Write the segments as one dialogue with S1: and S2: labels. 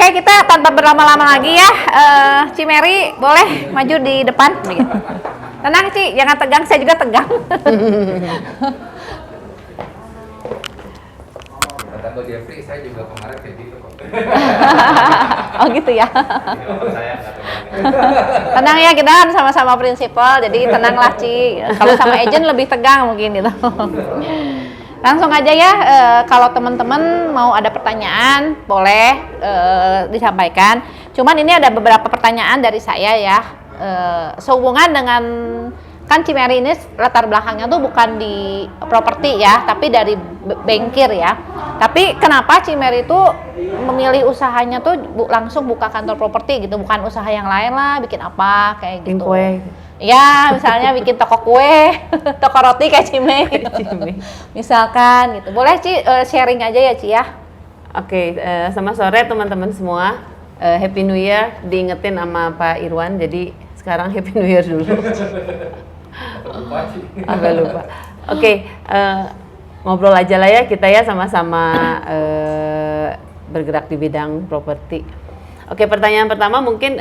S1: Oke, kita tanpa berlama-lama lagi ya, Cimeri boleh maju di depan. Tenang Ci, jangan tegang, saya juga tegang.
S2: Kata Ko Jeffrey, saya juga kemarin kayak gitu kok.
S1: Oh gitu ya.
S2: Saya nggak tegang.
S1: Tenang ya, kita kan sama-sama prinsipal, jadi tenanglah Ci. Kalau sama agent lebih tegang mungkin gitu. Langsung aja ya, kalau teman-teman mau ada pertanyaan boleh disampaikan. Cuman ini ada beberapa pertanyaan dari saya ya, sehubungan dengan kan Cimeri ini latar belakangnya tuh bukan di properti ya, tapi dari bankir ya. Tapi kenapa Cimeri itu memilih usahanya tuh langsung buka kantor properti gitu, bukan usaha yang lain lah, bikin apa kayak gitu.
S3: Kue.
S1: Ya, misalnya bikin toko kue, toko roti kayak Cime. Misalkan gitu. Boleh Ci sharing aja ya Ci ya.
S3: Oke, selamat sore teman-teman semua. Happy New Year, diingetin sama Pak Irwan. Jadi sekarang Happy New Year dulu. Agak lupa. Oke, ngobrol aja lah ya kita ya, sama-sama bergerak di bidang properti. Oke, pertanyaan pertama mungkin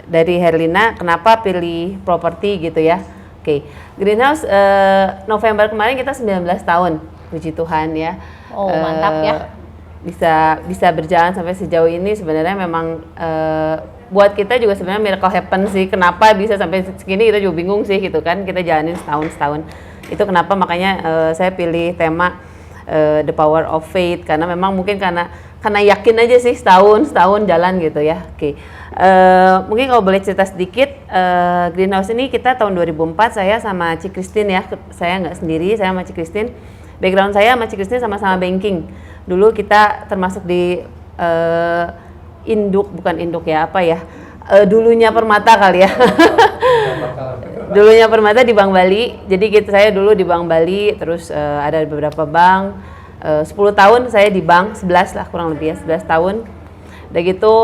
S3: dari Herlina, kenapa pilih properti gitu ya? Oke, Greenhouse November kemarin kita 19 tahun, puji Tuhan ya.
S1: Oh, mantap ya.
S3: Bisa berjalan sampai sejauh ini sebenarnya memang buat kita juga sebenarnya miracle happen sih. Kenapa bisa sampai segini kita juga bingung sih gitu kan. Kita jalanin setahun. Itu kenapa makanya saya pilih tema The Power of Faith, karena memang mungkin karena yakin aja sih setahun jalan gitu ya. Oke. Mungkin kalau boleh cerita sedikit, Greenhouse ini kita tahun 2004 saya sama Ci Christine ya. Saya nggak sendiri, saya sama Ci Christine. Background saya sama Ci Christine sama-sama banking. Dulu kita termasuk di bukan induk ya, apa ya? Dulunya Permata kali ya. Dulunya Permata di Bank Bali. Jadi saya dulu di Bank Bali, terus ada beberapa bank. 10 tahun saya di bank, 11 lah kurang lebih ya, 11 tahun. Udah gitu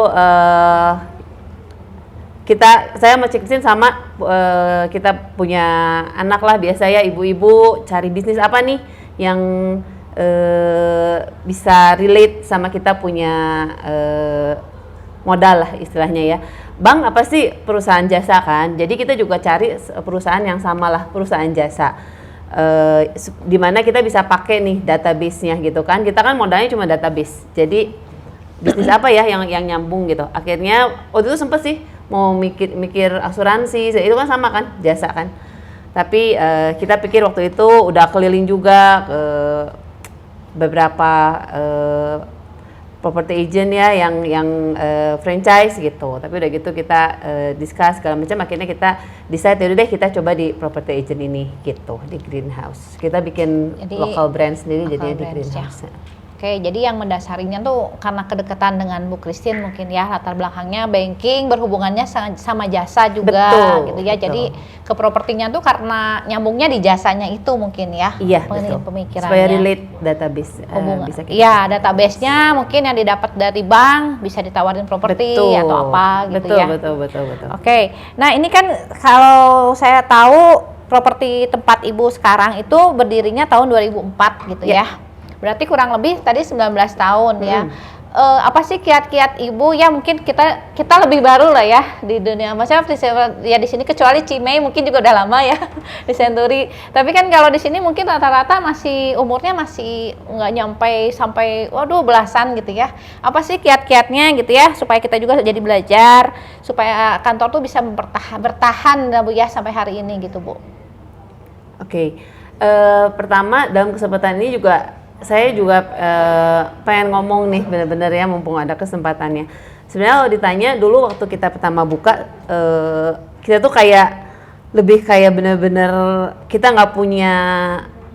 S3: saya sama Ciksin sama kita punya anak lah, biasa ya ibu-ibu cari bisnis apa nih yang bisa relate sama kita punya modal lah istilahnya ya. Bank apa sih? Perusahaan jasa kan. Jadi kita juga cari perusahaan yang sama lah, perusahaan jasa. Di mana kita bisa pakai nih database-nya gitu kan. Kita kan modalnya cuma database. Jadi bisnis apa ya yang nyambung gitu. Akhirnya waktu itu sempet sih mau mikir asuransi, itu kan sama kan, jasa kan. Tapi kita pikir waktu itu udah keliling juga ke beberapa property agent ya yang franchise gitu. Tapi udah gitu kita discuss segala macam, akhirnya kita decide yaudah deh kita coba di property agent ini gitu, di Greenhouse. Kita bikin local brand sendiri jadinya di Greenhouse. Ya.
S1: Oke, jadi yang mendasarinya tuh karena kedekatan dengan Bu Christine mungkin ya, latar belakangnya banking, berhubungannya sama jasa juga.
S3: Betul,
S1: gitu ya.
S3: betul.
S1: Jadi ke propertinya tuh karena nyambungnya di jasanya itu mungkin ya.
S3: Iya, betul.
S1: Pemikirannya.
S3: Supaya relate database bisa kita.
S1: Iya, database-nya mungkin yang didapat dari bank bisa ditawarin properti atau apa gitu ya.
S3: Betul.
S1: Oke. Nah, ini kan kalau saya tahu properti tempat Ibu sekarang itu berdirinya tahun 2004 gitu ya. Berarti kurang lebih tadi 19 tahun ya. Apa sih kiat-kiat Ibu ya, mungkin kita lebih baru lah ya di dunia maksudnya ya di sini, kecuali Cimei mungkin juga udah lama ya di Century. Tapi kan kalau di sini mungkin rata-rata umurnya masih nggak nyampe sampai belasan gitu ya. Apa sih kiat-kiatnya gitu ya supaya kita juga jadi belajar, supaya kantor tuh bisa bertahan Bu ya sampai hari ini gitu Bu.
S3: Oke. Pertama dalam kesempatan ini saya juga pengen ngomong nih benar-benar ya, mumpung ada kesempatannya. Sebenarnya kalau ditanya dulu waktu kita pertama buka, kita tuh lebih kayak benar-benar kita nggak punya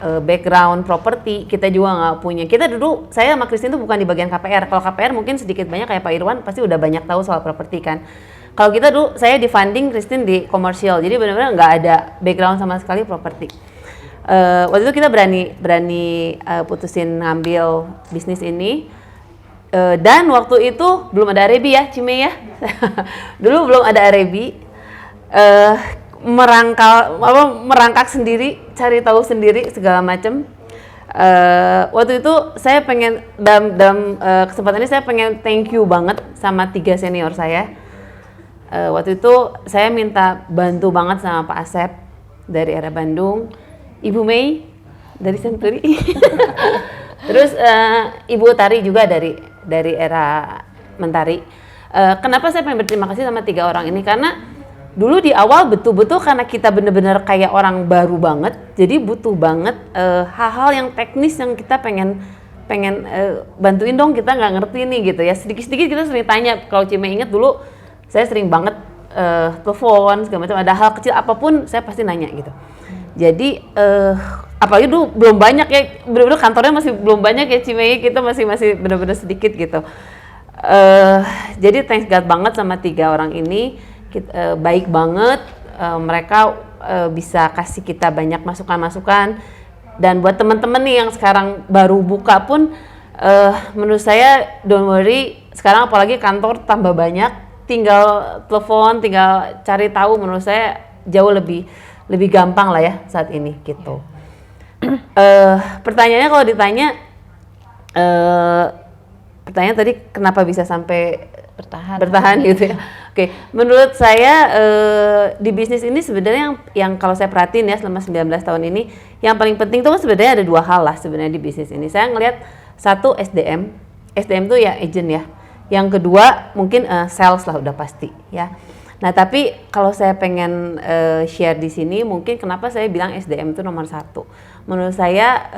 S3: background properti, kita juga nggak punya. Kita dulu, saya sama Christine tuh bukan di bagian KPR. Kalau KPR mungkin sedikit banyak kayak Pak Irwan pasti udah banyak tahu soal properti kan. Kalau kita dulu, saya di funding, Christine di komersial, jadi benar-benar nggak ada background sama sekali properti. Waktu itu kita berani putusin ngambil bisnis ini, dan waktu itu belum ada Arebi ya, Cime ya. Dulu belum ada Arebi, merangkak sendiri, cari tahu sendiri segala macam. Waktu itu saya pengen dalam kesempatan ini saya pengen thank you banget sama 3 senior saya. Waktu itu saya minta bantu banget sama Pak Asep dari Era Bandung, Ibu Mei dari Senturi, terus Ibu Tari juga dari Era Mentari. Kenapa saya pengen berterima kasih sama 3 orang ini? Karena dulu di awal betul-betul karena kita bener-bener kayak orang baru banget, jadi butuh banget hal-hal yang teknis yang kita pengen bantuin dong, kita nggak ngerti nih gitu ya. Sedikit-sedikit kita sering tanya. Kalau Cime inget dulu saya sering banget telepon segala macam, ada hal kecil apapun saya pasti nanya gitu. Jadi apalagi dulu belum banyak ya, bener-bener kantornya masih belum banyak ya Cime, kita masih bener-bener sedikit gitu. Jadi thanks God banget sama 3 orang ini, baik banget, mereka bisa kasih kita banyak masukan-masukan. Dan buat teman-teman nih yang sekarang baru buka pun, menurut saya don't worry, sekarang apalagi kantor tambah banyak, tinggal telepon, tinggal cari tahu, menurut saya jauh lebih gampang lah ya saat ini gitu. Pertanyaannya kalau ditanya, pertanyaan tadi kenapa bisa sampai bertahan gitu ya. Oke, menurut saya di bisnis ini sebenarnya yang kalau saya perhatiin ya selama 19 tahun ini, yang paling penting itu sebenarnya ada 2 hal lah sebenarnya di bisnis ini. Saya ngelihat satu SDM tuh ya agent ya. Yang kedua mungkin sales lah udah pasti ya. Nah tapi kalau saya pengen share di sini, mungkin kenapa saya bilang SDM itu nomor 1. Menurut saya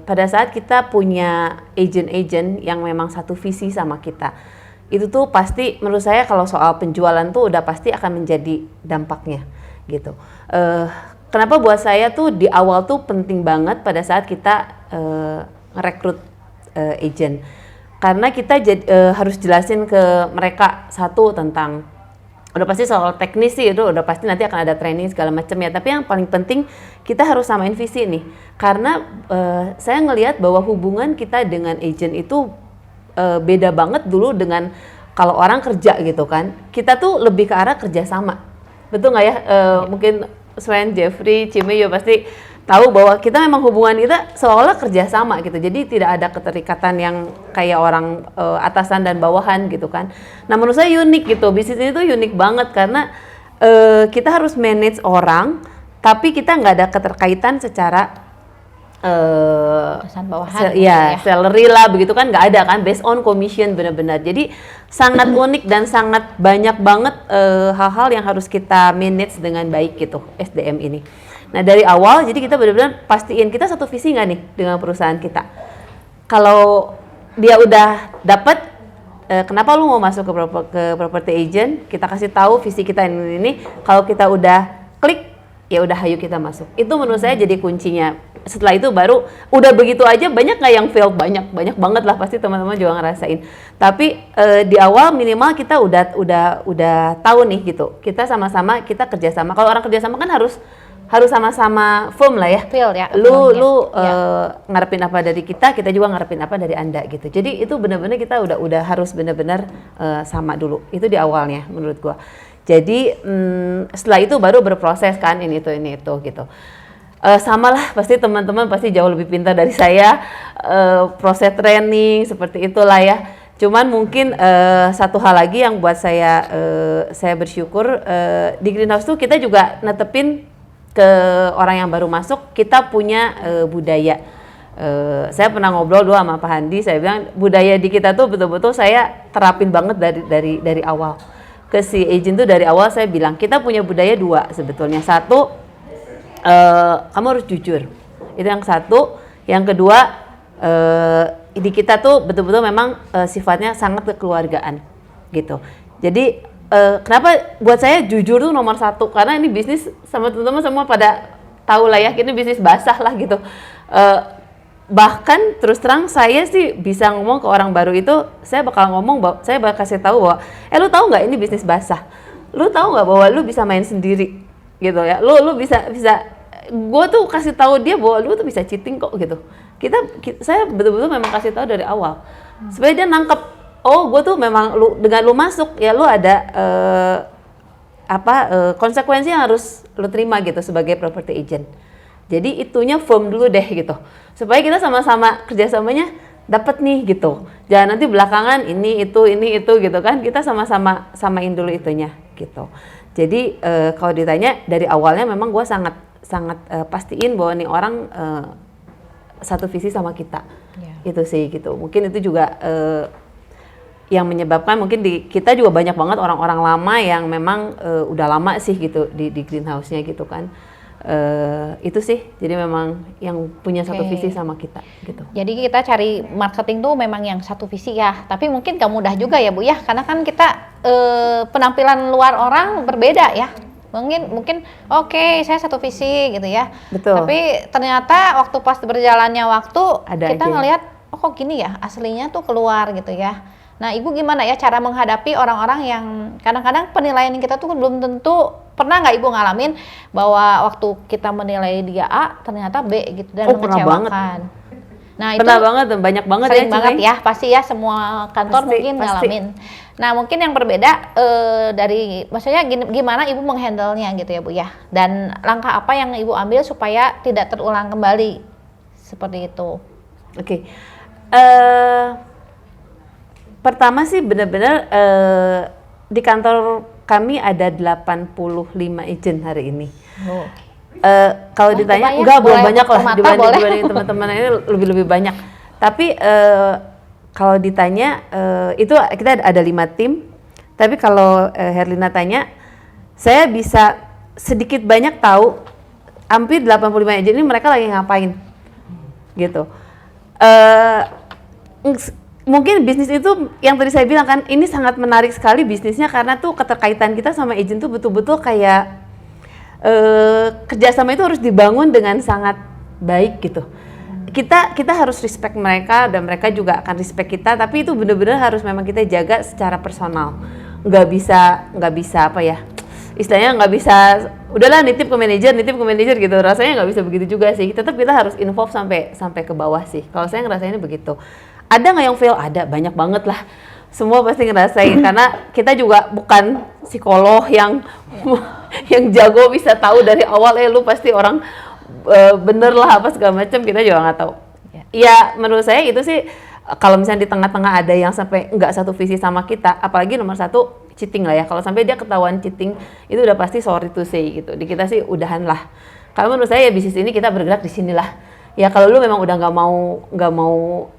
S3: pada saat kita punya agent-agent yang memang satu visi sama kita, itu tuh pasti menurut saya kalau soal penjualan tuh udah pasti akan menjadi dampaknya gitu. Kenapa buat saya tuh di awal tuh penting banget pada saat kita ngerekrut agent. Karena kita harus jelasin ke mereka satu tentang, udah pasti soal teknis sih itu udah pasti nanti akan ada training segala macam ya. Tapi yang paling penting kita harus samain visi nih. Karena saya ngelihat bahwa hubungan kita dengan agent itu beda banget dulu dengan kalau orang kerja gitu kan. Kita tuh lebih ke arah kerjasama. Betul nggak ya? Mungkin Sven, Jeffrey, Cime juga pasti tahu bahwa kita memang hubungan kita seolah kerjasama gitu. Jadi tidak ada keterikatan yang kayak orang atasan dan bawahan gitu kan. Nah menurut saya unik gitu. Bisnis ini tuh unik banget karena kita harus manage orang, tapi kita nggak ada keterkaitan secara
S1: atasan bawahan
S3: ya salary lah begitu kan, nggak ada kan, based on commission benar-benar. Jadi sangat unik dan sangat banyak banget hal-hal yang harus kita manage dengan baik gitu SDM ini. Nah dari awal jadi kita benar-benar pastiin kita satu visi nggak nih dengan perusahaan kita. Kalau dia udah dapat, kenapa lu mau masuk ke property agent, kita kasih tahu visi kita ini. Kalau kita udah klik, ya udah ayo kita masuk. Itu menurut saya jadi kuncinya. Setelah itu baru udah begitu aja, banyak nggak yang fail? Banyak banget lah, pasti teman-teman juga ngerasain. Tapi di awal minimal kita udah tahu nih gitu. Kita sama-sama kita kerjasama. Kalau orang kerjasama kan harus sama-sama firm lah ya.
S1: Feel ya.
S3: Lu ngarepin apa dari kita juga ngarepin apa dari Anda gitu. Jadi itu benar-benar kita udah harus benar-benar sama dulu. Itu di awalnya menurut gua. Jadi setelah itu baru berproses kan ini itu gitu. Sama lah, pasti teman-teman pasti jauh lebih pintar dari saya, proses training seperti itulah ya. Cuman mungkin satu hal lagi yang buat saya bersyukur, di Greenhouse tuh kita juga netepin ke orang yang baru masuk, kita punya budaya. Saya pernah ngobrol dulu sama Pak Handi, saya bilang budaya di kita tuh betul-betul saya terapin banget dari awal. Ke si agent tuh dari awal saya bilang, kita punya budaya 2 sebetulnya. Satu, kamu harus jujur, itu yang satu. Yang kedua, di kita tuh betul-betul memang sifatnya sangat kekeluargaan gitu. Jadi kenapa buat saya jujur tuh nomor 1, karena ini bisnis sama teman-teman semua pada tahu lah ya, ini bisnis basah lah gitu. Bahkan terus terang saya sih bisa ngomong ke orang baru itu, saya bakal ngomong, saya bakal kasih tahu bahwa lu tahu nggak ini bisnis basah, lu tahu nggak bahwa lu bisa main sendiri gitu ya, lu bisa gue tuh kasih tahu dia bahwa lu tuh bisa cheating kok gitu. Saya betul-betul memang kasih tahu dari awal supaya dia nangkep, oh gue tuh memang dengan lu masuk ya lu ada konsekuensi yang harus lu terima gitu sebagai property agent Jadi itunya firm dulu deh gitu. Supaya kita sama-sama kerjasamanya dapat nih gitu. Jangan nanti belakangan ini itu gitu kan. Kita sama-sama samain dulu itunya gitu. Jadi kalau ditanya dari awalnya memang gue sangat pastiin bahwa nih orang satu visi sama kita. Itu sih gitu. Mungkin itu juga yang menyebabkan mungkin kita juga banyak banget orang-orang lama yang memang udah lama sih gitu di greenhouse-nya gitu kan. Itu sih, jadi memang yang punya satu visi sama kita gitu.
S1: Jadi kita cari marketing tuh memang yang satu visi ya, tapi mungkin gak mudah juga ya Bu ya, karena kan kita penampilan luar orang berbeda ya. Mungkin oke, saya satu visi gitu ya.
S3: Betul.
S1: Tapi ternyata waktu pas berjalannya waktu kita
S3: aja.
S1: ngelihat oh kok gini ya, aslinya tuh keluar gitu ya. Nah, Ibu gimana ya cara menghadapi orang-orang yang kadang-kadang penilaian kita tuh belum tentu, pernah nggak Ibu ngalamin bahwa waktu kita menilai dia A ternyata B gitu dan mengecewakan. Nah, itu
S3: pernah banget, banyak banget
S1: sering banget ya, pasti ya semua kantor mungkin ngalamin. Nah, mungkin yang berbeda dari maksudnya gimana Ibu menghandle-nya gitu ya Bu ya. Dan langkah apa yang Ibu ambil supaya tidak terulang kembali seperti itu.
S3: Oke. Pertama sih benar-benar di kantor kami ada 85 agent hari ini.
S1: Oh.
S3: Kalau ditanya, enggak belum banyak lah dibanding teman-teman ini lebih banyak. Tapi kalau ditanya itu kita ada 5 tim. Tapi kalau Herlina tanya, saya bisa sedikit banyak tahu hampir 85 agent ini mereka lagi ngapain, gitu. Mungkin bisnis itu yang tadi saya bilang kan, ini sangat menarik sekali bisnisnya karena tuh keterkaitan kita sama agent tuh betul-betul kayak kerjasama itu harus dibangun dengan sangat baik gitu. Kita harus respect mereka dan mereka juga akan respect kita, tapi itu benar-benar harus memang kita jaga secara personal. Nggak bisa apa ya, istilahnya nggak bisa udahlah nitip ke manajer gitu, rasanya nggak bisa begitu juga sih. Tetap kita harus involve sampai ke bawah sih. Kalau saya ngerasainnya begitu. Ada nggak yang fail? Ada, banyak banget lah. Semua pasti ngerasain karena kita juga bukan psikolog yang jago bisa tahu dari awal lu pasti orang bener lah apa segala macam, kita juga nggak tahu. Ya menurut saya itu sih kalau misalnya di tengah-tengah ada yang sampai nggak satu visi sama kita, apalagi nomor satu cheating lah ya. Kalau sampai dia ketahuan cheating itu udah pasti sorry to say gitu. Di kita sih udahan lah. Kalau menurut saya ya bisnis ini kita bergerak di sinilah. Ya kalau lu memang udah nggak mau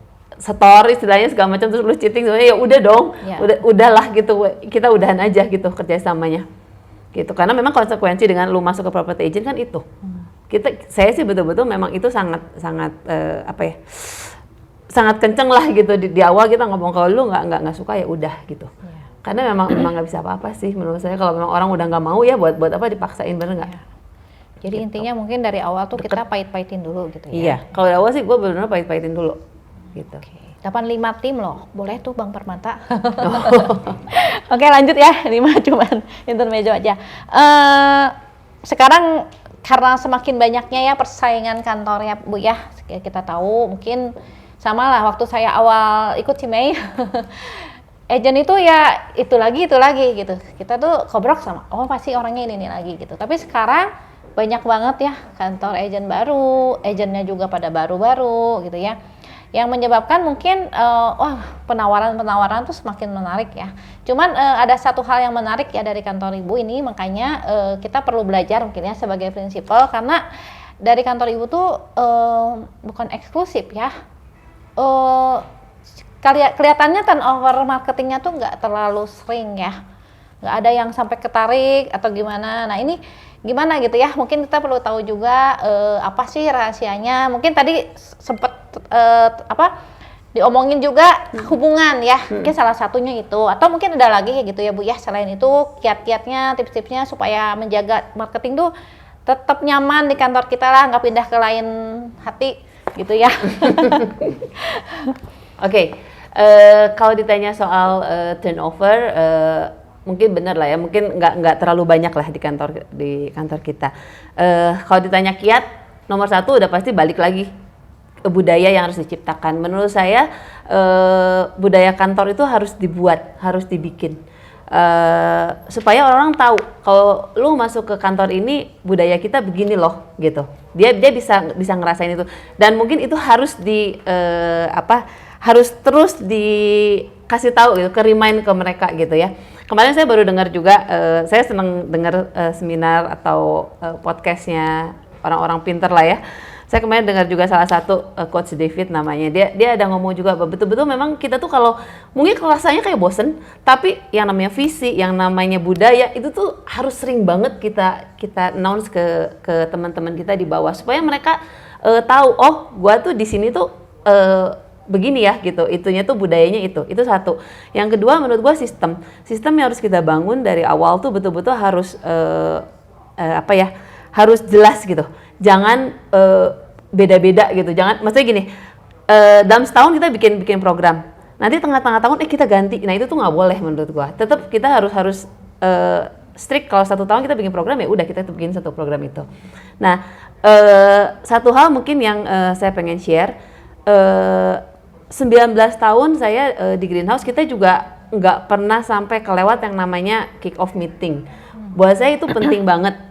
S3: setor istilahnya segala macam terus lu cheating sebenarnya ya udah dong, udahlah gitu, kita udahan aja gitu kerjasamanya gitu, karena memang konsekuensi dengan lu masuk ke property agent kan itu. Saya sih betul-betul memang itu sangat apa ya, sangat kenceng lah gitu di awal kita ngomong kalau lu nggak suka ya udah gitu, karena memang nggak bisa apa-apa sih menurut saya. Kalau memang orang udah nggak mau ya buat apa dipaksain, bener nggak?
S1: Jadi gitu. Intinya mungkin dari awal tuh kita pahit-pahitin dulu gitu ya.
S3: Iya, kalau dari awal sih gue benar-benar pahit-pahitin dulu gitu.
S1: Oke. 85 tim loh, boleh tuh Bang Permata. Oke, lanjut ya, 5 cuman intermezzo aja. Sekarang karena semakin banyaknya ya persaingan kantor ya Bu ya, kita tahu mungkin sama lah waktu saya awal ikut Cimei. Agent itu ya itu lagi gitu. Kita tuh kobrok sama, oh pasti orangnya ini lagi gitu. Tapi sekarang banyak banget ya kantor agent baru, agentnya juga pada baru-baru gitu ya. Yang menyebabkan mungkin penawaran-penawaran tuh semakin menarik ya. Cuman ada satu hal yang menarik ya dari kantor Ibu ini, makanya kita perlu belajar mungkin ya sebagai prinsipal, karena dari kantor Ibu tuh bukan eksklusif ya. Kelihatannya turnover marketingnya tuh nggak terlalu sering ya. Nggak ada yang sampai ketarik atau gimana. Nah ini gimana gitu ya, mungkin kita perlu tahu juga apa sih rahasianya. Mungkin tadi sempet diomongin juga hubungan ya, mungkin salah satunya itu, atau mungkin ada lagi ya gitu ya Bu ya, selain itu kiat-kiatnya, tips-tipsnya supaya menjaga marketing tuh tetap nyaman di kantor kita lah, nggak pindah ke lain hati gitu ya.
S3: Oke, kalau ditanya soal turnover, mungkin benar lah ya, mungkin nggak terlalu banyak lah di kantor kita. Kalau ditanya kiat, nomor satu udah pasti balik lagi ke budaya yang harus diciptakan. Menurut saya budaya kantor itu harus dibuat, harus dibikin. supaya orang tahu kalau lu masuk ke kantor ini budaya kita begini loh gitu. Dia bisa ngerasain itu, dan mungkin itu harus harus terus dikasih tahu gitu, remind ke mereka gitu ya. Kemarin saya baru dengar juga, saya senang dengar seminar atau podcastnya orang-orang pinter lah ya. Saya kemarin dengar juga salah satu Coach David namanya, dia ada ngomong juga bahwa betul-betul memang kita tuh kalau mungkin rasanya kayak bosen, tapi yang namanya visi, yang namanya budaya itu tuh harus sering banget kita announce ke teman-teman kita di bawah supaya mereka tahu, oh gua tuh di sini tuh begini ya gitu, itunya tuh budayanya itu satu. Yang kedua menurut gua sistem yang harus kita bangun dari awal tuh betul-betul harus harus jelas gitu. Jangan beda-beda gitu. Jangan, maksudnya gini, dalam setahun kita bikin program. Nanti tengah-tengah tahun kita ganti. Nah, itu tuh nggak boleh menurut gua. Tetap kita harus strict. Kalau 1 tahun kita bikin program ya udah kita bikin 1 program itu. Nah, satu hal mungkin yang saya pengen share, 19 tahun saya di Greenhouse, kita juga nggak pernah sampai kelewat yang namanya kick off meeting. Buat saya itu penting banget.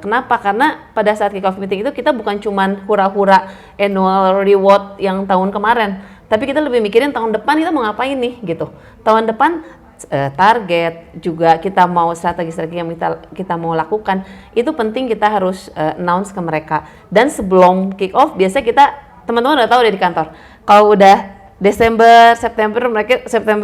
S3: Kenapa? Karena pada saat kick off meeting itu kita bukan cuman hura-hura annual reward yang tahun kemarin, tapi kita lebih mikirin tahun depan kita mau ngapain nih gitu. Tahun depan target juga, kita mau strategi-strategi yang kita mau lakukan, itu penting kita harus announce ke mereka. Dan sebelum kick off biasanya kita, teman-teman udah tahu deh di kantor. Kalau udah September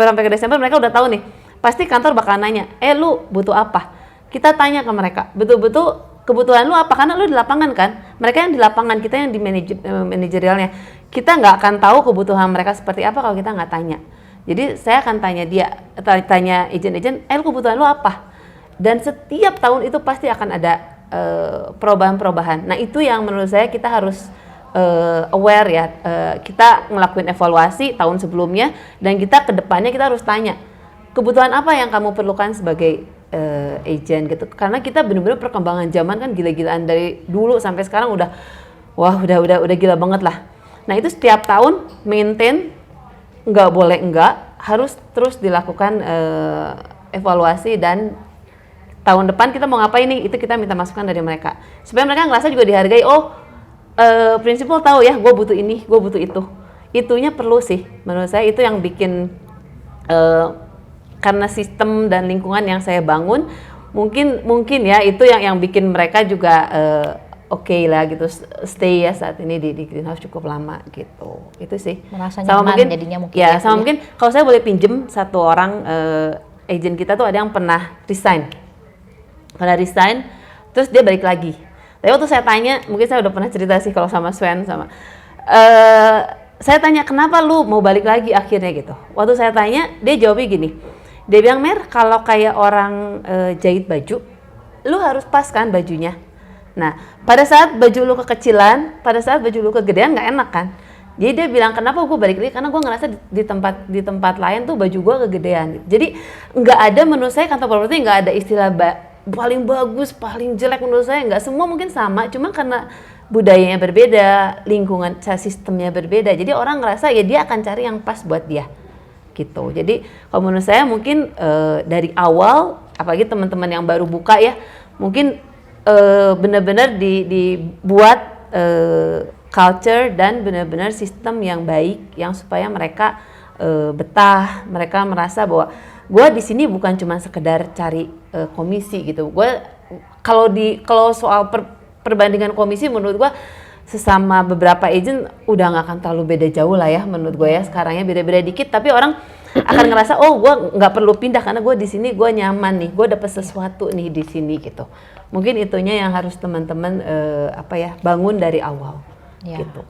S3: sampai ke Desember mereka udah tahu nih. Pasti kantor bakal nanya, lu butuh apa? Kita tanya ke mereka, betul-betul kebutuhan lu apa? Karena lu di lapangan kan, mereka yang di lapangan, kita yang di manajerialnya. Kita nggak akan tahu kebutuhan mereka seperti apa kalau kita nggak tanya. Jadi saya akan tanya agent-agent, lu kebutuhan lu apa? Dan setiap tahun itu pasti akan ada perubahan-perubahan. Nah itu yang menurut saya kita harus aware ya. Kita ngelakuin evaluasi tahun sebelumnya, dan kita ke depannya kita harus tanya, kebutuhan apa yang kamu perlukan sebagai agent gitu, karena kita benar-benar perkembangan zaman kan gila-gilaan, dari dulu sampai sekarang udah gila banget lah. Nah itu setiap tahun maintain, nggak boleh harus terus dilakukan evaluasi, dan tahun depan kita mau ngapain nih, itu kita minta masukan dari mereka supaya mereka ngerasa juga dihargai. Prinsipal tahu ya, gue butuh ini, gue butuh itunya perlu sih menurut saya. Itu yang bikin karena sistem dan lingkungan yang saya bangun, mungkin ya itu yang bikin mereka juga oke lah gitu, stay ya saat ini di Greenhouse cukup lama gitu. Itu sih
S1: merasa nyaman mungkin, jadinya mungkin
S3: ya sama mungkin kalau saya boleh pinjem satu orang agent kita tuh ada yang pernah resign terus dia balik lagi. Tapi waktu saya tanya, mungkin saya udah pernah cerita sih kalau sama Sven saya tanya, kenapa lu mau balik lagi akhirnya gitu. Waktu saya tanya, dia jawabnya gini, dia bilang, Mer, kalau kayak orang jahit baju, lu harus pas kan bajunya. Nah, pada saat baju lu kekecilan, pada saat baju lu kegedean nggak enak kan. Jadi dia bilang, kenapa gue balik lagi? Karena gue ngerasa di tempat lain tuh baju gue kegedean. Jadi nggak ada, menurut saya kantor properti nggak ada istilah paling bagus, paling jelek. Menurut saya nggak, semua mungkin sama, cuma karena budayanya berbeda, lingkungan sistemnya berbeda. Jadi orang ngerasa ya dia akan cari yang pas buat dia. Gitu. Jadi kalau menurut saya mungkin dari awal, apalagi teman-teman yang baru buka ya, mungkin benar-benar dibuat culture dan benar-benar sistem yang baik, yang supaya mereka betah, mereka merasa bahwa gue di sini bukan cuma sekedar cari komisi gitu. Gue kalau soal perbandingan komisi, menurut gue sesama beberapa agent udah nggak akan terlalu beda jauh lah ya menurut gue ya. Sekarangnya beda-beda dikit, tapi orang akan ngerasa gue nggak perlu pindah karena gue di sini gue nyaman nih, gue dapet sesuatu nih di sini gitu. Mungkin itunya yang harus teman-teman bangun dari awal
S1: ya.
S3: Gitu.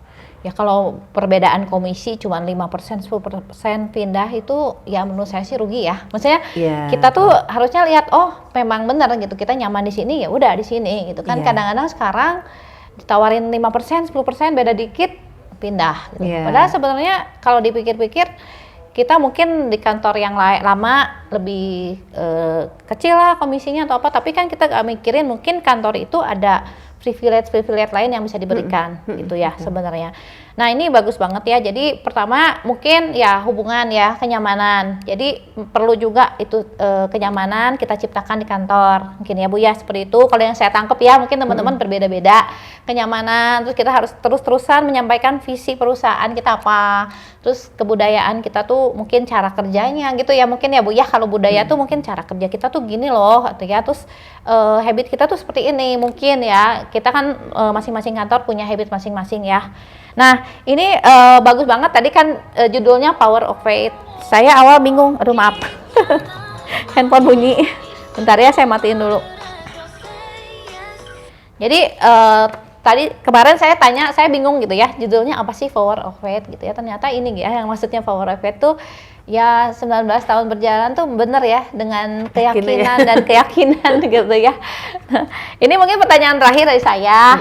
S1: Ya kalau perbedaan komisi cuma 5%, 10% pindah itu ya menurut saya sih rugi ya. Maksudnya kita tuh harusnya lihat, memang benar gitu, kita nyaman di sini ya udah di sini gitu kan. Kadang-kadang sekarang ditawarin 5%, 10% beda dikit pindah gitu. Padahal sebenarnya kalau dipikir-pikir kita mungkin di kantor yang lama lebih kecil lah komisinya atau apa, tapi kan kita gak mikirin mungkin kantor itu ada privilege lain yang bisa diberikan gitu ya sebenarnya. Nah, ini bagus banget ya. Jadi pertama mungkin ya hubungan ya, kenyamanan. Jadi perlu juga itu kenyamanan kita ciptakan di kantor. Mungkin ya Bu ya seperti itu. Kalau yang saya tangkap ya, mungkin teman-teman berbeda-beda. Kenyamanan, terus kita harus terus-terusan menyampaikan visi perusahaan kita apa. Terus kebudayaan kita tuh mungkin cara kerjanya gitu ya. Mungkin ya Bu ya, kalau budaya tuh mungkin cara kerja kita tuh gini loh gitu ya. Terus habit kita tuh seperti ini mungkin ya. Kita kan masing-masing kantor punya habit masing-masing ya. Nah, ini bagus banget. Tadi kan judulnya Power of Faith. Saya awal bingung. Aduh, maaf. Handphone bunyi. Bentar ya, saya matiin dulu. Jadi, tadi kemarin saya tanya, saya bingung gitu ya. Judulnya apa sih Power of Faith gitu ya. Ternyata ini ya, yang maksudnya Power of Faith tuh ya 19 tahun berjalan tuh bener ya, dengan keyakinan dan keyakinan gitu ya. Nah, ini mungkin pertanyaan terakhir dari saya.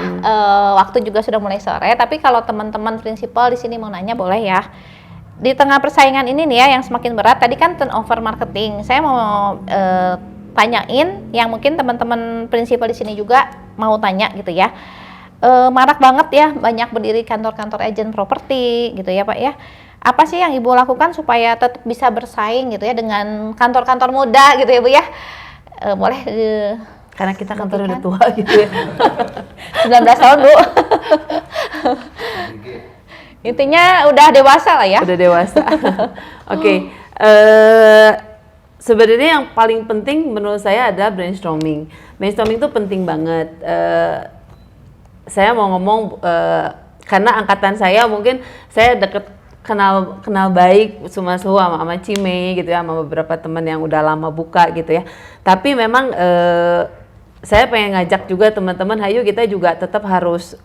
S1: Waktu juga sudah mulai sore, tapi kalau teman-teman prinsipal di sini mau nanya boleh ya. Di tengah persaingan ini nih ya yang semakin berat, tadi kan turnover marketing. Saya mau tanyain yang mungkin teman-teman prinsipal di sini juga mau tanya gitu ya. Marak banget ya, banyak berdiri kantor-kantor agen properti gitu ya Pak ya. Apa sih yang Ibu lakukan supaya tetap bisa bersaing gitu ya dengan kantor-kantor muda gitu ya Bu ya? Boleh
S3: karena kita kantor udah tua gitu ya.
S1: 19 tahun Bu. Intinya udah dewasa lah ya.
S3: Udah dewasa. Oke. Sebenarnya yang paling penting menurut saya adalah brainstorming. Brainstorming itu penting banget. Saya mau ngomong karena angkatan saya mungkin saya kenal baik sama Cime gitu ya, sama beberapa teman yang udah lama buka gitu ya. Tapi memang saya pengen ngajak juga teman-teman, ayo kita juga tetap harus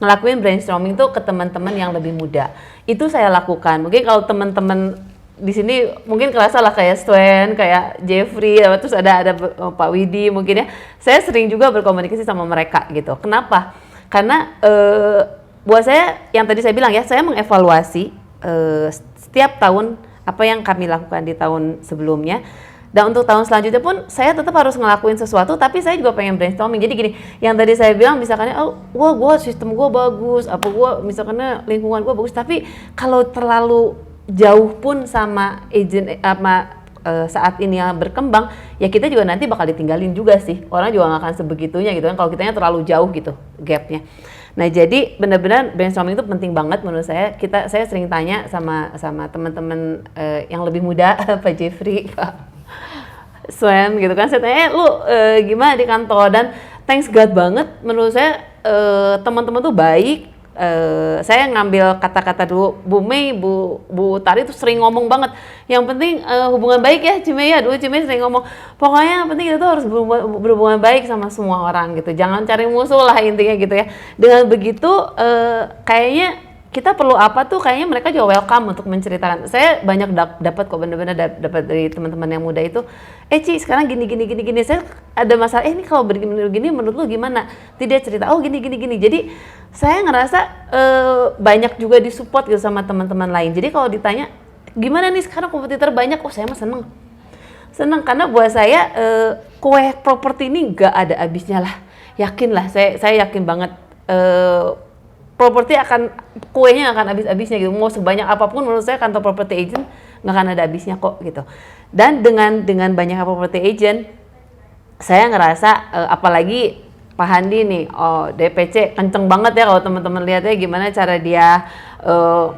S3: ngelakuin brainstorming tuh ke teman-teman yang lebih muda. Itu saya lakukan. Mungkin kalau teman-teman di sini mungkin kerasa lah kayak Stuen, kayak Jeffrey, terus ada Pak Widi mungkin ya. Saya sering juga berkomunikasi sama mereka gitu. Kenapa? Karena buat saya yang tadi saya bilang ya, saya mengevaluasi setiap tahun apa yang kami lakukan di tahun sebelumnya, dan untuk tahun selanjutnya pun saya tetap harus ngelakuin sesuatu, tapi saya juga pengen brainstorming. Jadi gini, yang tadi saya bilang misalkannya, gua sistem gua bagus, misalkannya lingkungan gua bagus, tapi kalau terlalu jauh pun sama agent saat ini yang berkembang, ya kita juga nanti bakal ditinggalin juga sih. Orang juga nggak akan sebegitunya gitu kan kalau kitanya terlalu jauh gitu gapnya. Nah, jadi benar-benar brainstorming itu penting banget menurut saya. Saya sering tanya sama teman-teman yang lebih muda, Pak Jeffrey, Pak Swen gitu kan. Saya tanya, lu gimana di kantor? Dan thanks God banget menurut saya teman-teman tuh baik. Saya ngambil kata-kata dulu, Bu Mei, Bu Tari tuh sering ngomong banget. Yang penting hubungan baik ya, Cime ya. Dulu Cime sering ngomong, pokoknya yang penting kita tuh harus berhubungan baik sama semua orang gitu. Jangan cari musuh lah intinya gitu ya. Dengan begitu kayaknya kita perlu apa tuh, kayaknya mereka juga welcome untuk menceritakan. Saya banyak dapat kok, bener-bener dapat dari teman-teman yang muda itu. Ci, sekarang gini. Saya ada masalah. Ini kalau begini menurut lu gimana? Tidak cerita. Oh gini. Jadi saya ngerasa banyak juga disupport gitu sama teman-teman lain. Jadi kalau ditanya gimana nih sekarang kompetitor banyak, saya mah seneng karena buat saya kue properti ini nggak ada habisnya lah. Yakin lah, saya yakin banget. Properti kuenya akan habis-habisnya gitu. Mau sebanyak apapun menurut saya kantor property agent nggak akan ada habisnya kok gitu. Dan dengan banyaknya property agent, saya ngerasa apalagi Pak Handi nih, DPC kenceng banget ya kalau teman-teman lihatnya gimana cara dia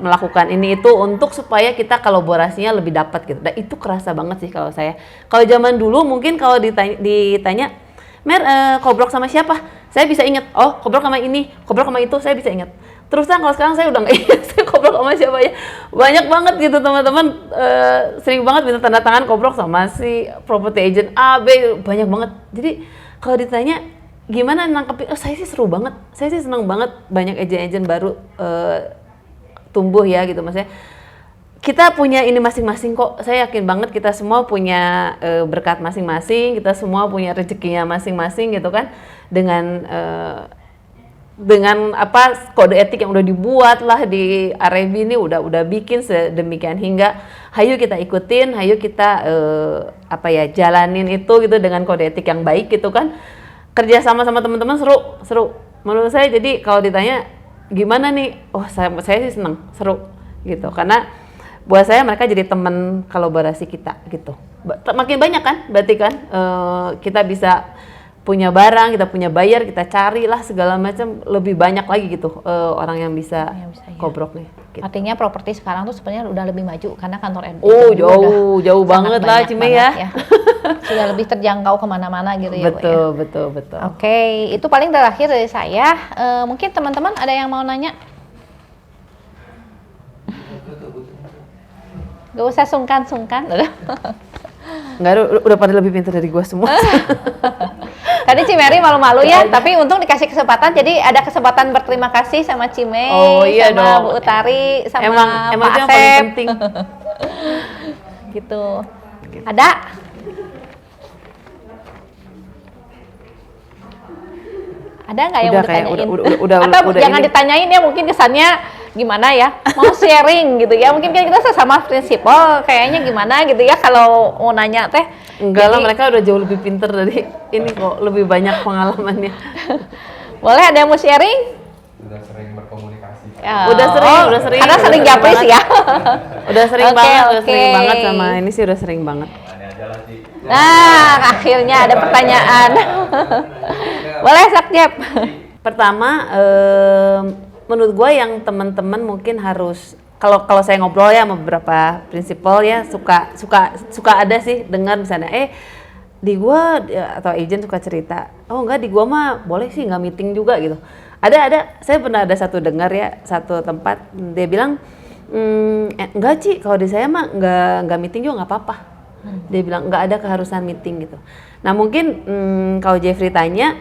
S3: melakukan ini itu untuk supaya kita kolaborasinya lebih dapat gitu. Dan itu kerasa banget sih kalau saya. Kalau zaman dulu mungkin kalau ditanya Mer, kobrok sama siapa? Saya bisa ingat, kobrok sama ini, kobrok sama itu, saya bisa ingat. Terus kalau sekarang saya udah nggak ingat, saya kobrok sama siapa ya. Banyak banget gitu teman-teman, sering banget minta tanda tangan kobrok sama si property agent A, B, banyak banget. Jadi kalau ditanya, gimana nangkepin, saya sih seru banget, saya sih senang banget banyak agent-agent baru tumbuh ya gitu maksudnya. Kita punya ini masing-masing kok, saya yakin banget kita semua punya berkat masing-masing, kita semua punya rezekinya masing-masing gitu kan, dengan kode etik yang udah dibuat lah di RMB ini udah bikin sedemikian hingga hayu kita ikutin, hayu kita jalanin itu gitu dengan kode etik yang baik gitu kan. Kerja sama teman-teman seru menurut saya. Jadi kalau ditanya gimana nih? Oh saya sih seneng, seru gitu. Karena buat saya mereka jadi teman kolaborasi kita gitu. Makin banyak kan, berarti kan kita bisa punya barang, kita punya buyer, kita carilah segala macam, lebih banyak lagi gitu orang yang bisa
S1: ya.
S3: kobrok nih. Gitu.
S1: Artinya properti sekarang tuh sebenarnya udah lebih maju karena kantor NU
S3: jauh banget lah Cime ya.
S1: Sudah lebih terjangkau kemana-mana gitu ya.
S3: Betul.
S1: Oke, itu paling terakhir dari saya. Mungkin teman-teman ada yang mau nanya? Gak usah sungkan.
S3: Enggak, udah pada lebih pintar dari gua semua.
S1: Tadi Cimeri malu-malu ya, tapi untung dikasih kesempatan, jadi ada kesempatan berterima kasih sama Cime,
S3: iya
S1: sama
S3: dong.
S1: Bu Utari, sama
S3: Emang
S1: Pak
S3: itu yang
S1: Asep.
S3: paling penting.
S1: Gitu. Ada? Ada nggak yang mau ditanyain? Atau jangan
S3: ini.
S1: ditanyain ya, mungkin kesannya gimana ya, mau sharing gitu ya, mungkin kita sesama prinsipal kayaknya gimana gitu ya kalau mau nanya teh.
S3: Enggak lah, mereka udah jauh lebih pinter dari ini kok, lebih banyak pengalamannya.
S1: Boleh ada yang mau sharing?
S2: Sudah sering berkomunikasi.
S1: Ya.
S3: Udah sering.
S1: Karena sering japris ya.
S3: Udah sering
S1: Oke,
S3: banget, udah
S1: oke.
S3: sering banget sama ini sih udah sering banget.
S2: Mana aja lah sih.
S1: Nah, akhirnya ada pertanyaan. Boleh Sak Jep.
S3: Pertama, menurut gue yang teman-teman mungkin harus kalau saya ngobrol ya sama beberapa prinsipal ya suka ada sih dengar misalnya di gua atau agent suka cerita, oh enggak di gua mah boleh sih nggak meeting juga gitu. Ada saya pernah ada satu dengar ya satu tempat dia bilang enggak Ci, kalau di saya mah nggak meeting juga nggak apa-apa. Dia bilang nggak ada keharusan meeting gitu. Nah mungkin kalau Jeffrey tanya,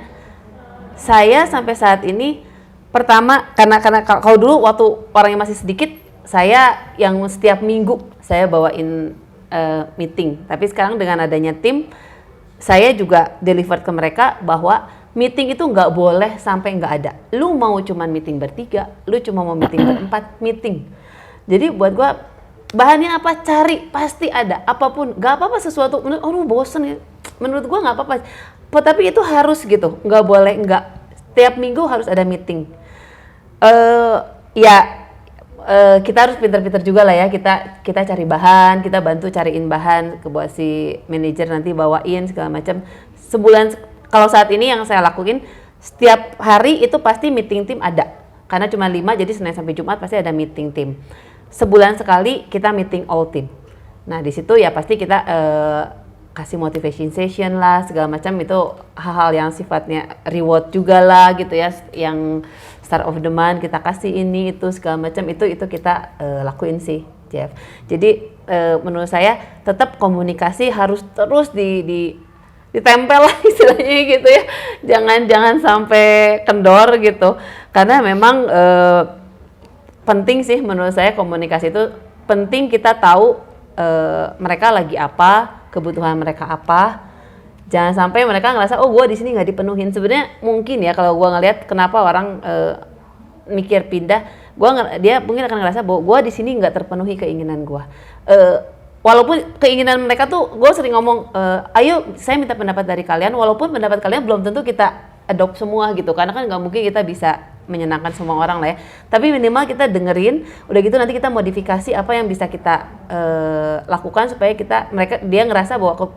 S3: saya sampai saat ini pertama karena kalau dulu waktu orangnya masih sedikit, saya yang setiap minggu saya bawain meeting. Tapi sekarang dengan adanya tim, saya juga deliver ke mereka bahwa meeting itu nggak boleh sampai nggak ada. Lu mau cuman meeting bertiga, lu cuma mau meeting berempat, meeting. Jadi buat gua bahannya apa, cari pasti ada. Apapun, nggak apa-apa sesuatu. Bosen ya. Menurut gua nggak apa-apa. Tapi itu harus gitu, nggak boleh nggak. Tiap minggu harus ada meeting. Kita harus pintar-pintar juga lah ya, kita cari bahan, kita bantu cariin bahan ke buat si manajer nanti bawain segala macam. Sebulan kalau saat ini yang saya lakuin setiap hari itu pasti meeting tim ada, karena cuma 5 jadi Senin sampai Jumat pasti ada meeting tim. Sebulan sekali kita meeting all team. Nah di situ ya pasti kita kasih motivation session lah segala macam, itu hal-hal yang sifatnya reward juga lah gitu ya, yang start of the month kita kasih ini itu segala macam, itu kita lakuin sih Jeff. Jadi menurut saya tetap komunikasi harus terus ditempel lah istilahnya gitu ya, jangan sampai kendor gitu, karena memang penting sih menurut saya komunikasi itu penting, kita tahu mereka lagi apa, kebutuhan mereka apa. Jangan sampai mereka ngerasa oh gue di sini nggak dipenuhin. Sebenarnya mungkin ya kalau gue ngelihat kenapa orang mikir pindah, dia mungkin akan ngerasa bahwa gue di sini nggak terpenuhi keinginan gue. Walaupun keinginan mereka tuh, gue sering ngomong, ayo saya minta pendapat dari kalian, walaupun pendapat kalian belum tentu kita adopt semua gitu, karena kan nggak mungkin kita bisa menyenangkan semua orang lah ya. Tapi minimal kita dengerin, udah gitu nanti kita modifikasi apa yang bisa kita lakukan supaya dia ngerasa bahwa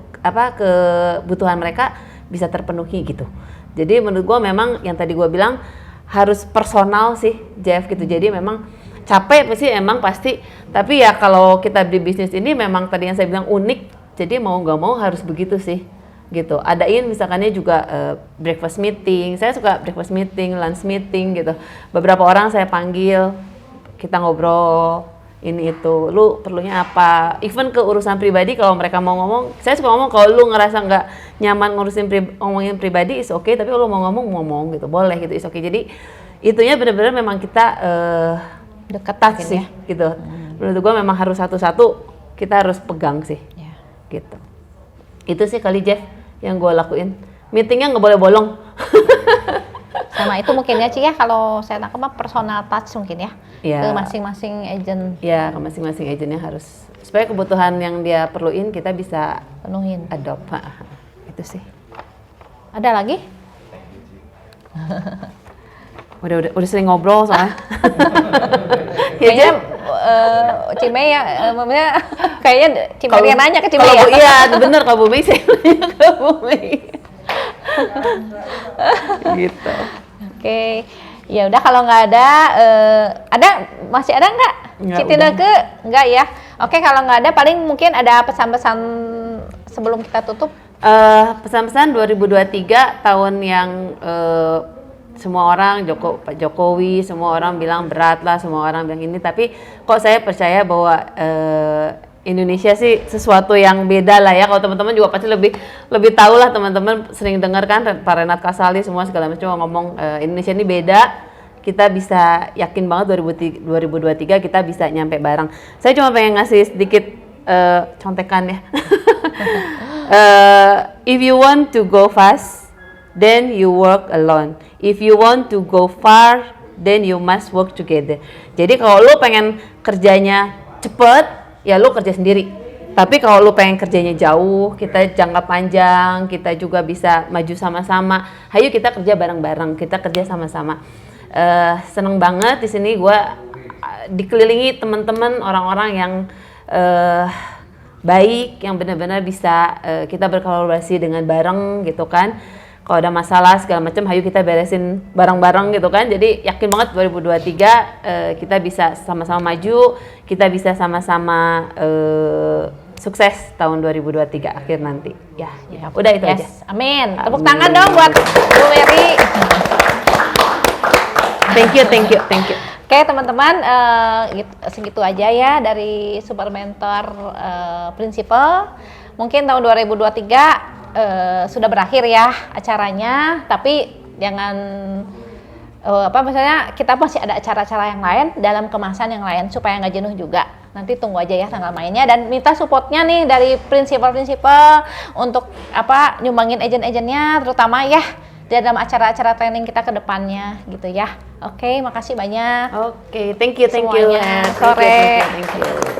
S3: kebutuhan mereka bisa terpenuhi gitu. Jadi menurut gue memang yang tadi gue bilang harus personal sih Jeff gitu. Jadi memang capek emang pasti, tapi ya kalau kita di bisnis ini memang tadi yang saya bilang unik, jadi mau nggak mau harus begitu sih gitu. Adain misalkannya juga breakfast meeting, saya suka breakfast meeting, lunch meeting gitu. Beberapa orang saya panggil, kita ngobrol ini itu, lu perlunya apa, even ke urusan pribadi kalau mereka mau ngomong, saya suka ngomong kalau lu ngerasa nggak nyaman ngomongin pribadi is okay, tapi kalau mau ngomong gitu boleh gitu is okay. Jadi itunya benar-benar memang kita
S1: Dekat
S3: touch sih
S1: ya
S3: gitu. Menurut gua memang harus satu-satu kita harus pegang sih gitu. Itu sih kali Jeff yang gue lakuin. Meetingnya nggak boleh bolong.
S1: sama itu mungkin ya Ci ya, kalau saya tangkap mah personal touch mungkin ya, ke masing-masing agent.
S3: Ya, ke masing-masing agentnya harus, supaya kebutuhan yang dia perluin kita bisa
S1: penuhin,
S3: adopt. Itu sih.
S1: Ada lagi?
S3: Udah sering ngobrol soalnya.
S1: Kayaknya Cimei ya, maksudnya kayaknya Cimei yang nanya ke Cimei ya.
S3: Iya, bener kalau Bu Mei saya nanya ke Bu Mei. Gitu.
S1: Oke, ya udah kalau nggak ada, masih ada nggak?
S3: Nggak,
S1: Siti Neke nggak ya? Oke, kalau nggak ada paling mungkin ada pesan-pesan sebelum kita tutup.
S3: Pesan-pesan 2023 tahun yang semua orang Pak Jokowi, semua orang bilang berat lah, semua orang bilang ini, tapi kok saya percaya bahwa Indonesia sih sesuatu yang beda lah ya. Kalau teman-teman juga pasti lebih tahu lah, teman-teman sering dengar kan Pak Renat Kasali semua segala macam ngomong Indonesia ini beda. Kita bisa yakin banget 2023 kita bisa nyampe bareng. Saya cuma pengen ngasih sedikit contekan ya. If you want to go fast, then you work alone. If you want to go far, then you must work together. Jadi kalau lu pengen kerjanya cepet, ya lu kerja sendiri. Tapi kalau lu pengen kerjanya jauh, kita jangka panjang, kita juga bisa maju sama-sama. Hayu kita kerja bareng-bareng, kita kerja sama-sama. Seneng banget di sini gue dikelilingi teman-teman orang-orang yang baik, yang benar-benar bisa kita berkolaborasi dengan bareng gitu kan. Kalau ada masalah segala macam, hayu kita beresin bareng-bareng gitu kan. Jadi yakin banget 2023 kita bisa sama-sama maju, kita bisa sama-sama sukses tahun 2023 akhir nanti. Ya, udah itu aja.
S1: Amin. Tepuk tangan dong buat Bu Mary.
S3: Thank you.
S1: Oke teman-teman, segitu aja ya dari Super Mentor Principal. Mungkin tahun 2023 sudah berakhir ya acaranya, tapi jangan misalnya kita masih ada acara-acara yang lain dalam kemasan yang lain supaya nggak jenuh juga. Nanti tunggu aja ya tanggal mainnya dan minta supportnya nih dari prinsipal untuk nyumbangin agent-agentnya terutama ya dalam acara-acara training kita ke depannya gitu ya. Oke, makasih banyak.
S3: Oke, thank you.
S1: Semuanya.
S3: Sore. Thank you.